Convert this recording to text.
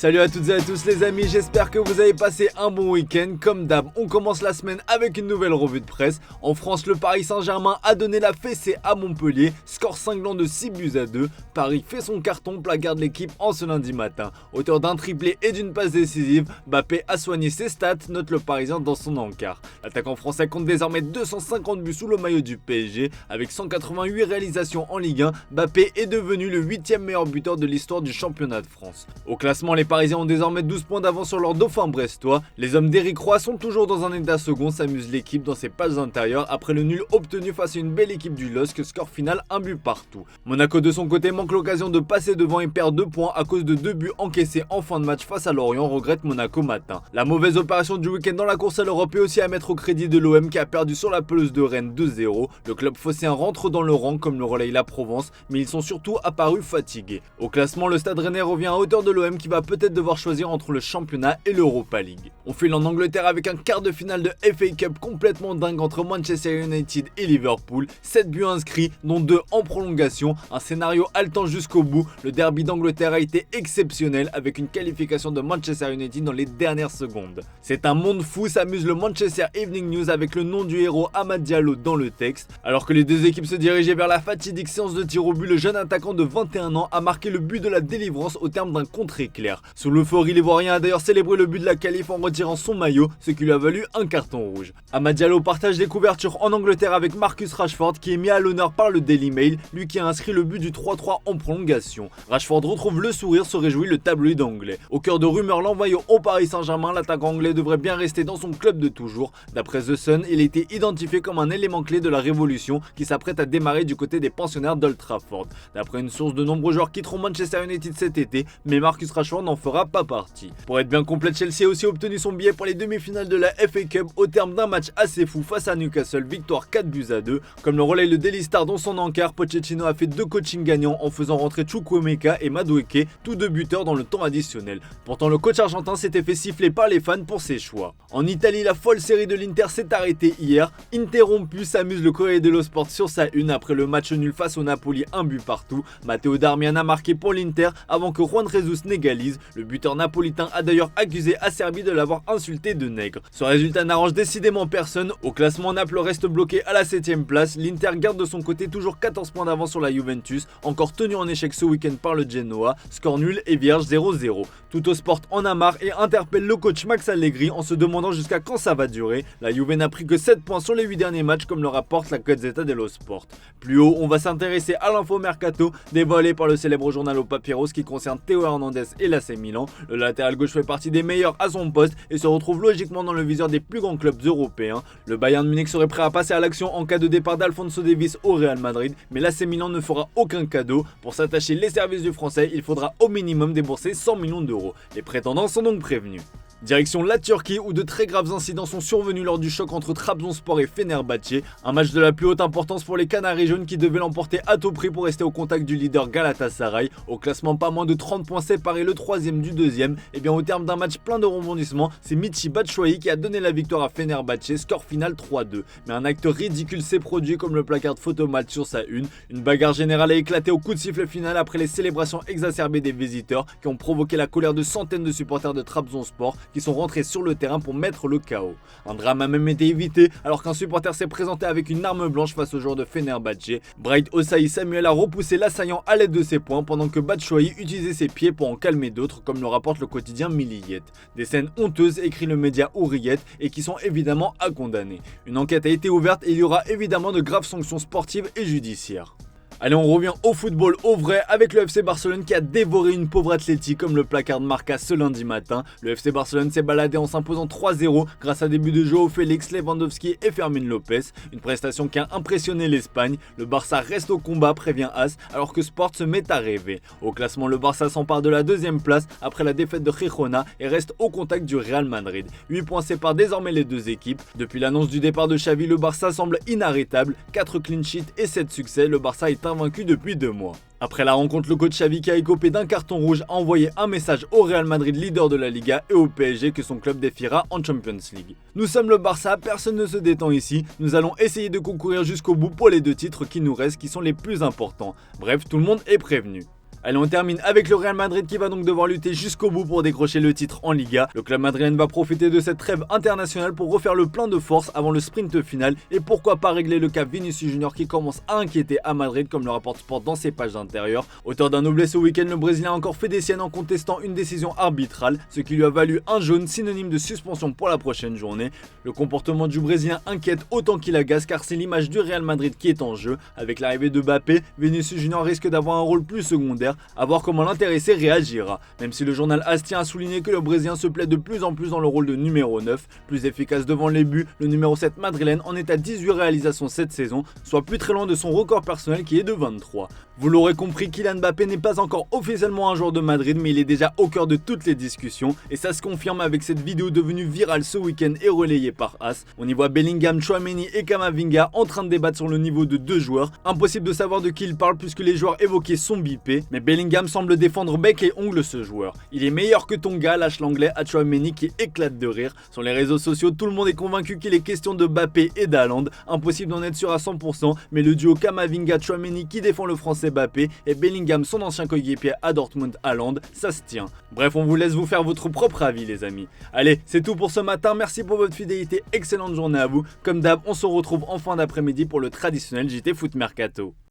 Salut à toutes et à tous les amis, j'espère que vous avez passé un bon week-end. Comme d'hab, on commence la semaine avec une nouvelle revue de presse. En France, le Paris Saint-Germain a donné la fessée à Montpellier, score cinglant de 6-2. Paris fait son carton, placarde l'équipe en ce lundi matin. Auteur d'un triplé et d'une passe décisive, Mbappé a soigné ses stats, note le Parisien dans son encart. L'attaquant français compte désormais 250 buts sous le maillot du PSG. Avec 188 réalisations en Ligue 1, Mbappé est devenu le 8e meilleur buteur de l'histoire du championnat de France. Au classement, les Parisiens ont désormais 12 points d'avance sur leur dauphin brestois. Les hommes d'Éric Roy sont toujours dans un état second, s'amuse l'équipe dans ses passes intérieures après le nul obtenu face à une belle équipe du LOSC, score final 1 but partout. Monaco de son côté manque l'occasion de passer devant et perd 2 points à cause de 2 buts encaissés en fin de match face à Lorient, regrette Monaco matin. La mauvaise opération du week-end dans la course à l'Europe est aussi à mettre au crédit de l'OM qui a perdu sur la pelouse de Rennes 2-0. Le club phocéen rentre dans le rang comme le relaye la Provence, mais ils sont surtout apparus fatigués. Au classement, le Stade Rennais revient à hauteur de l'OM qui va peut-être devoir choisir entre le championnat et l'Europa League. On file en Angleterre avec un quart de finale de FA Cup complètement dingue entre Manchester United et Liverpool. 7 buts inscrits, dont 2 en prolongation. Un scénario haletant jusqu'au bout. Le derby d'Angleterre a été exceptionnel avec une qualification de Manchester United dans les dernières secondes. C'est un monde fou, s'amuse le Manchester Evening News avec le nom du héros Amad Diallo dans le texte. Alors que les deux équipes se dirigeaient vers la fatidique séance de tir au but, le jeune attaquant de 21 ans a marqué le but de la délivrance au terme d'un contre éclair. Sous l'euphorie, l'Ivoirien a d'ailleurs célébré le but de la qualif en retirant son maillot, ce qui lui a valu un carton rouge. Amad Diallo partage des couvertures en Angleterre avec Marcus Rashford qui est mis à l'honneur par le Daily Mail, lui qui a inscrit le but du 3-3 en prolongation. Rashford retrouve le sourire, se réjouit le tabloïd anglais. Au cœur de rumeurs l'envoyant au Paris Saint-Germain, l'attaquant anglais devrait bien rester dans son club de toujours. D'après The Sun, il a été identifié comme un élément clé de la révolution qui s'apprête à démarrer du côté des pensionnaires d'Old Trafford. D'après une source, de nombreux joueurs quitteront Manchester United cet été, mais Marcus Rashford n'en fera pas partie. Pour être bien complet, Chelsea a aussi obtenu son billet pour les demi-finales de la FA Cup au terme d'un match assez fou face à Newcastle, victoire 4-2. Comme le relaye le Daily Star dans son encart, Pochettino a fait 2 coachings gagnants en faisant rentrer Chukwuemeka et Madueke, tous 2 buteurs dans le temps additionnel. Pourtant, le coach argentin s'était fait siffler par les fans pour ses choix. En Italie, la folle série de l'Inter s'est arrêtée hier. Interrompu, s'amuse le Corriere dello Sport sur sa une après le match nul face au Napoli, 1 but partout. Matteo Darmian a marqué pour l'Inter avant que Juan Jesus n'égalise. Le buteur napolitain a d'ailleurs accusé Acerbi de l'avoir insulté de nègre. Ce résultat n'arrange décidément personne. Au classement, Naples reste bloqué à la 7ème place. L'Inter garde de son côté toujours 14 points d'avance sur la Juventus, encore tenu en échec ce week-end par le Genoa. Score nul et vierge 0-0. Tuttosport en a marre et interpelle le coach Max Allegri en se demandant jusqu'à quand ça va durer. La Juve n'a pris que 7 points sur les 8 derniers matchs comme le rapporte la Gazzetta dello Sport. Plus haut, on va s'intéresser à l'info mercato dévoilée par le célèbre journal au Papyrus qui concerne Théo Hernandez et l'AC Milan. Le latéral gauche fait partie des meilleurs à son poste et se retrouve logiquement dans le viseur des plus grands clubs européens. Le Bayern Munich serait prêt à passer à l'action en cas de départ d'Alphonso Davies au Real Madrid, mais l'AC Milan ne fera aucun cadeau. Pour s'attacher les services du français, il faudra au minimum débourser 100 millions d'euros. Les prétendants sont donc prévenus. Direction la Turquie où de très graves incidents sont survenus lors du choc entre Trabzonspor et Fenerbahçe. Un match de la plus haute importance pour les Canaries jaunes qui devaient l'emporter à tout prix pour rester au contact du leader Galatasaray. Au classement, pas moins de 30 points séparés le 3ème du 2ème. Et bien au terme d'un match plein de rebondissements, c'est Michy Batshuayi qui a donné la victoire à Fenerbahçe, score final 3-2. Mais un acte ridicule s'est produit comme le placard de Photomatch sur sa une. Une bagarre générale a éclaté au coup de sifflet final après les célébrations exacerbées des visiteurs qui ont provoqué la colère de centaines de supporters de Trabzonspor qui sont rentrés sur le terrain pour mettre le chaos. Un drame a même été évité alors qu'un supporter s'est présenté avec une arme blanche face au joueur de Fenerbahçe. Bright Osayi Samuel a repoussé l'assaillant à l'aide de ses poings pendant que Batshuayi utilisait ses pieds pour en calmer d'autres comme le rapporte le quotidien Milliyet. Des scènes honteuses, écrit le média Hurriyet, et qui sont évidemment à condamner. Une enquête a été ouverte et il y aura évidemment de graves sanctions sportives et judiciaires. Allez, on revient au football au vrai avec le FC Barcelone qui a dévoré une pauvre Athletic comme le placard de Marca ce lundi matin. Le FC Barcelone s'est baladé en s'imposant 3-0 grâce à des buts de Joao Félix, Lewandowski et Fermín Lopez. Une prestation qui a impressionné l'Espagne. Le Barça reste au combat, prévient As, alors que Sport se met à rêver. Au classement, le Barça s'empare de la 2ème place après la défaite de Girona et reste au contact du Real Madrid. 8 points séparent désormais les deux équipes. Depuis l'annonce du départ de Xavi, le Barça semble inarrêtable. 4 clean sheets et 7 succès, le Barça est invaincu depuis 2 mois. Après la rencontre, le coach Xavi qui a écopé d'un carton rouge a envoyé un message au Real Madrid, leader de la Liga, et au PSG que son club défiera en Champions League. Nous sommes le Barça, personne ne se détend ici, nous allons essayer de concourir jusqu'au bout pour les 2 titres qui nous restent, qui sont les plus importants. Bref, tout le monde est prévenu. Allez, on termine avec le Real Madrid qui va donc devoir lutter jusqu'au bout pour décrocher le titre en Liga. Le club madrilène va profiter de cette trêve internationale pour refaire le plein de force avant le sprint final et pourquoi pas régler le cas Vinicius Junior qui commence à inquiéter à Madrid comme le rapporte Sport dans ses pages d'intérieur. Auteur d'un doublé ce week-end, le Brésilien a encore fait des siennes en contestant une décision arbitrale, ce qui lui a valu un jaune synonyme de suspension pour la prochaine journée. Le comportement du Brésilien inquiète autant qu'il agace car c'est l'image du Real Madrid qui est en jeu. Avec l'arrivée de Mbappé, Vinicius Junior risque d'avoir un rôle plus secondaire, à voir comment l'intéressé réagira. Même si le journal AS tient à souligner que le Brésilien se plaît de plus en plus dans le rôle de numéro 9, plus efficace devant les buts, le numéro 7 madrilène en est à 18 réalisations cette saison, soit plus très loin de son record personnel qui est de 23. Vous l'aurez compris, Kylian Mbappé n'est pas encore officiellement un joueur de Madrid, mais il est déjà au cœur de toutes les discussions et ça se confirme avec cette vidéo devenue virale ce week-end et relayée par AS. On y voit Bellingham, Tchouaméni et Camavinga en train de débattre sur le niveau de deux joueurs. Impossible de savoir de qui il parle puisque les joueurs évoqués sont bipés, mais Bellingham semble défendre bec et ongle ce joueur. Il est meilleur que ton gars, lâche l'anglais à Tchouaméni qui éclate de rire. Sur les réseaux sociaux, tout le monde est convaincu qu'il est question de Mbappé et d'Haaland. Impossible d'en être sûr à 100%, mais le duo Camavinga-Tchouaméni qui défend le français Mbappé et Bellingham son ancien coéquipier à Dortmund Haaland, ça se tient. Bref, on vous laisse vous faire votre propre avis les amis. Allez, c'est tout pour ce matin, merci pour votre fidélité, excellente journée à vous. Comme d'hab, on se retrouve en fin d'après-midi pour le traditionnel JT Foot Mercato.